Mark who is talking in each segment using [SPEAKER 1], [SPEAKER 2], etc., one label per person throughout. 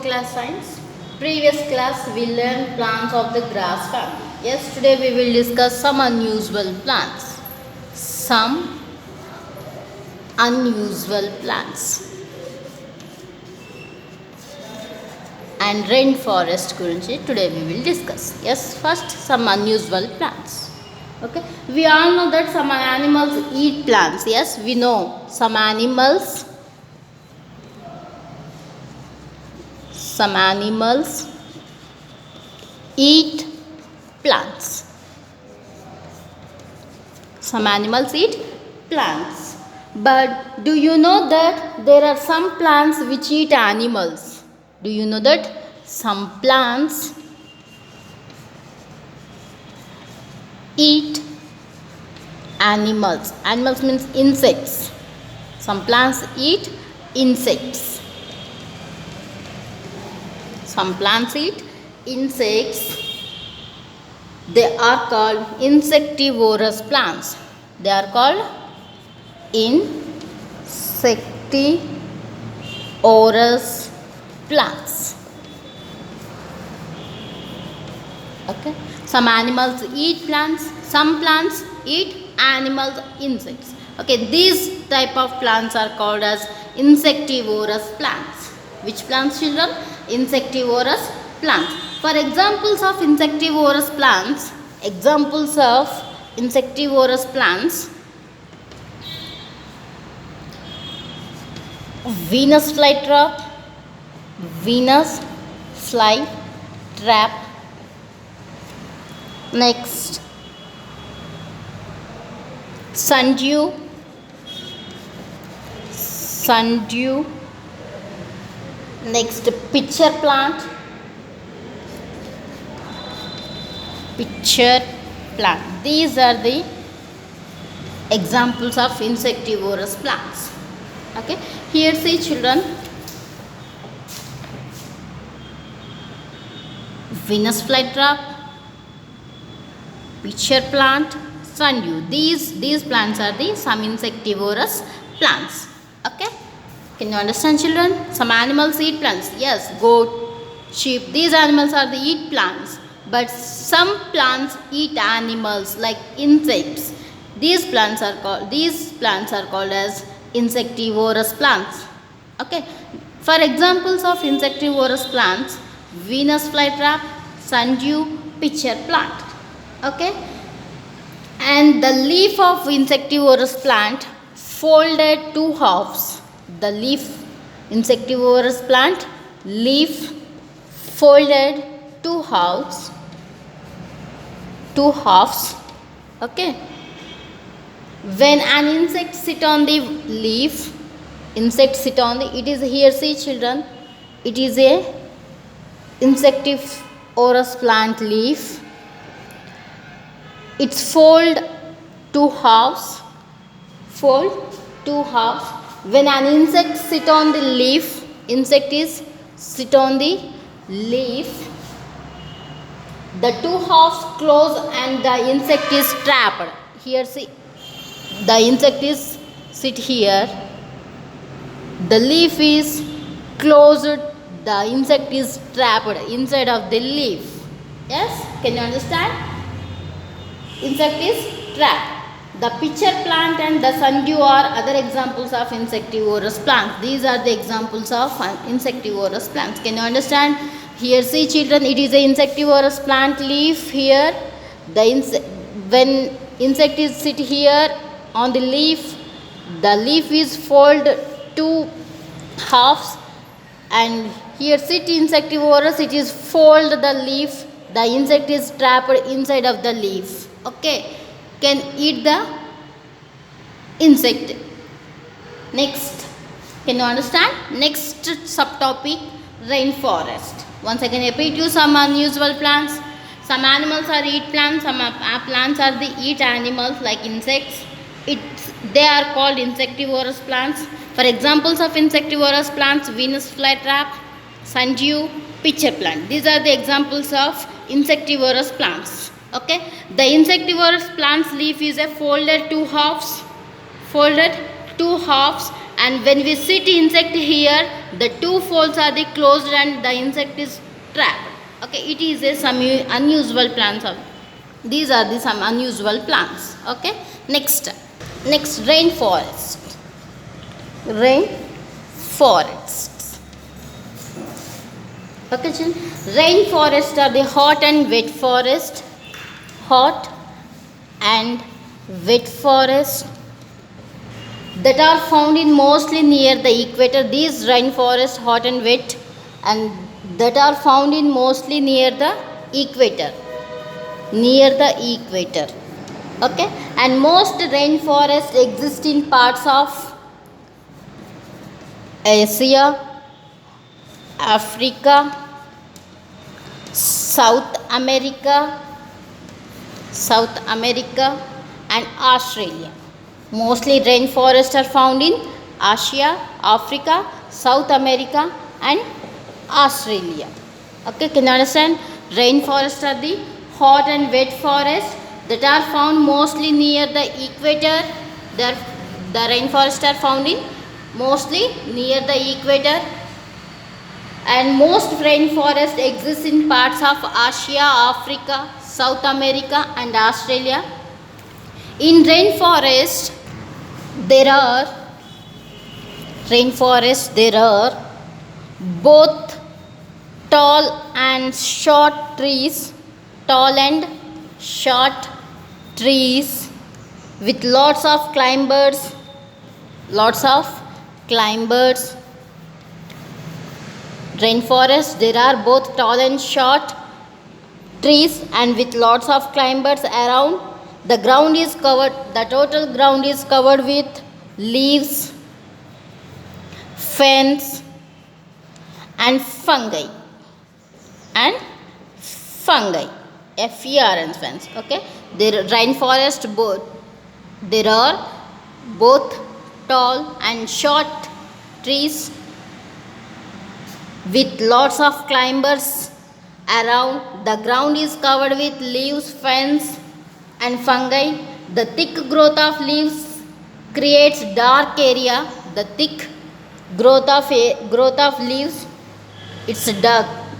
[SPEAKER 1] class science. Previous class we learned plants of the grass family. Yes, today we will discuss some unusual plants. Some unusual plants. And rainforest gurinchi today we will discuss. Yes, first some unusual plants. Okay, we all know that some animals eat plants. Yes, we know some animals eat plants. Some animals eat plants. But do you know that there are some plants which eat animals? Do you know that some plants eat animals? Animals means insects. Some plants eat insects. Some plants eat insects. They are called insectivorous plants. They are called insectivorous plants. Okay, some animals eat plants, some plants eat animals, insects. Okay, these type of plants are called as insectivorous plants. Which plants, children? Insectivorous plants. For examples of insectivorous plants, Venus flytrap, next sundew, next pitcher plant. These are the examples of insectivorous plants. Okay, here see children, Venus flytrap, pitcher plant, sundew. These plants are the some insectivorous plants. Okay, can you understand, children? Some animals eat plants. Yes, goat, sheep, these animals are the eat plants. But some plants eat animals like insects. These plants are called as insectivorous plants. Okay, for examples of insectivorous plants, Venus flytrap, sundew, pitcher plant. Okay, and the leaf of insectivorous plant folded two halves. The insectivorous plant leaf folded two halves. Okay, when an insect sit on the leaf, it is here, see children, it is a insectivorous plant leaf. It's fold two halves. When an insect sit on the leaf, the two halves close and the insect is trapped. Here see, the insect is sit here, the leaf is closed, the insect is trapped inside of the leaf. Yes, can you understand? Insect is trapped. The pitcher plant and the sundew are other examples of insectivorous plants. These are the examples of insectivorous plants. Can you understand? Here see children, it is a insectivorous plant leaf. Here when insect is sit here on the leaf, the leaf is fold two halves, and here sit insectivorous, it is fold the leaf, the insect is trapped inside of the leaf. Okay, can eat the insect. Next, can you understand? Next subtopic, rainforest. Once again repeat you some unusual plants. Some animals are eat plants, some plants are the eat animals like insects. They are called insectivorous plants. For examples of insectivorous plants, Venus flytrap, sundew, pitcher plant. These are the examples of insectivorous plants. Okay, the insectivorous plant's leaf is a folded two halves and when we sit insect here, the two folds are the closed and the insect is trapped. Okay, it is a some unusual plants of these are the some unusual plants. Okay, next rainforests. Okay, children, rainforests are the hot and wet forest. Hot and wet forest that are found in mostly near the equator. These rainforests, hot and wet, and that are found in mostly near the equator. Okay, and most rainforests exist in parts of Asia, Africa, South America, and Australia. Mostly rainforests are found in Asia, Africa, South America, and Australia. Okay, can you understand? Rainforests are the hot and wet forests that are found mostly near the equator. The rainforests are found in mostly near the equator, and most rainforests exist in parts of Asia, Africa, South America, and Australia. In rainforest there are both tall and short trees with lots of climbers. Rainforest there are both tall and short trees and with lots of climbers around. The total ground is covered with leaves, ferns, and fungi. Ferns. Okay, there are both tall and short trees with lots of climbers around. The ground is covered with leaves, ferns, and fungi. The thick growth of leaves creates dark area.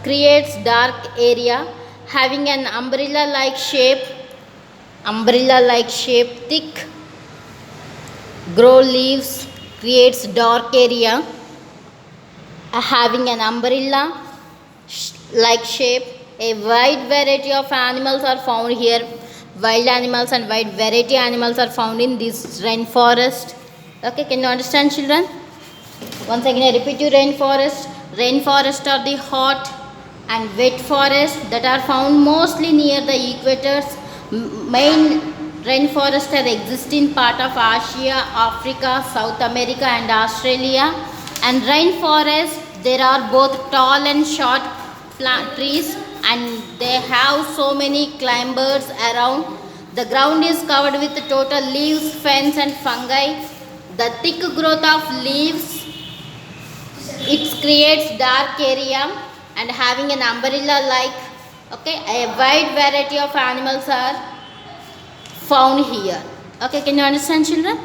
[SPEAKER 1] Creates dark area having an umbrella-like shape. Thick grow leaves creates dark area having an umbrella-like shape. A wide variety of animals are found here. Wild animals and wide variety animals are found in this rainforest. Okay, can you understand, children? Once again I repeat you, rainforests are the hot and wet forests that are found mostly near the equators. Main rainforests are exist in part of Asia, Africa, South America, and Australia. And rainforests there are both tall and short trees, and they have so many climbers around. The ground is covered with total leaves, ferns, and fungi. The thick growth of leaves, it creates dark area and having an umbrella-like. Okay, a wide variety of animals are found here. Okay, can you understand, children?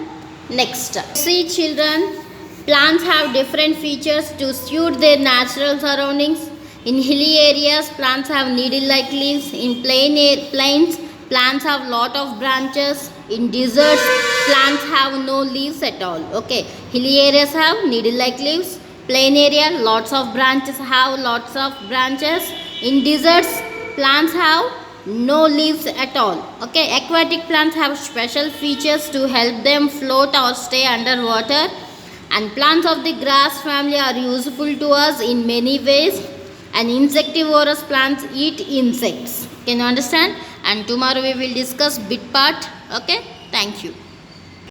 [SPEAKER 1] Next, see, children, plants have different features to suit their natural surroundings. In hilly areas, plants have needle-like leaves. In plains, plants have lot of branches. In deserts, plants have no leaves at all. Okay, hilly areas have needle-like leaves. Plain area, lots of branches. In deserts, plants have no leaves at all. Okay, aquatic plants have special features to help them float or stay underwater. And plants of the grass family are useful to us in many ways. And insectivorous plants eat insects. Can you understand? And tomorrow we will discuss bit part. Okay, thank you.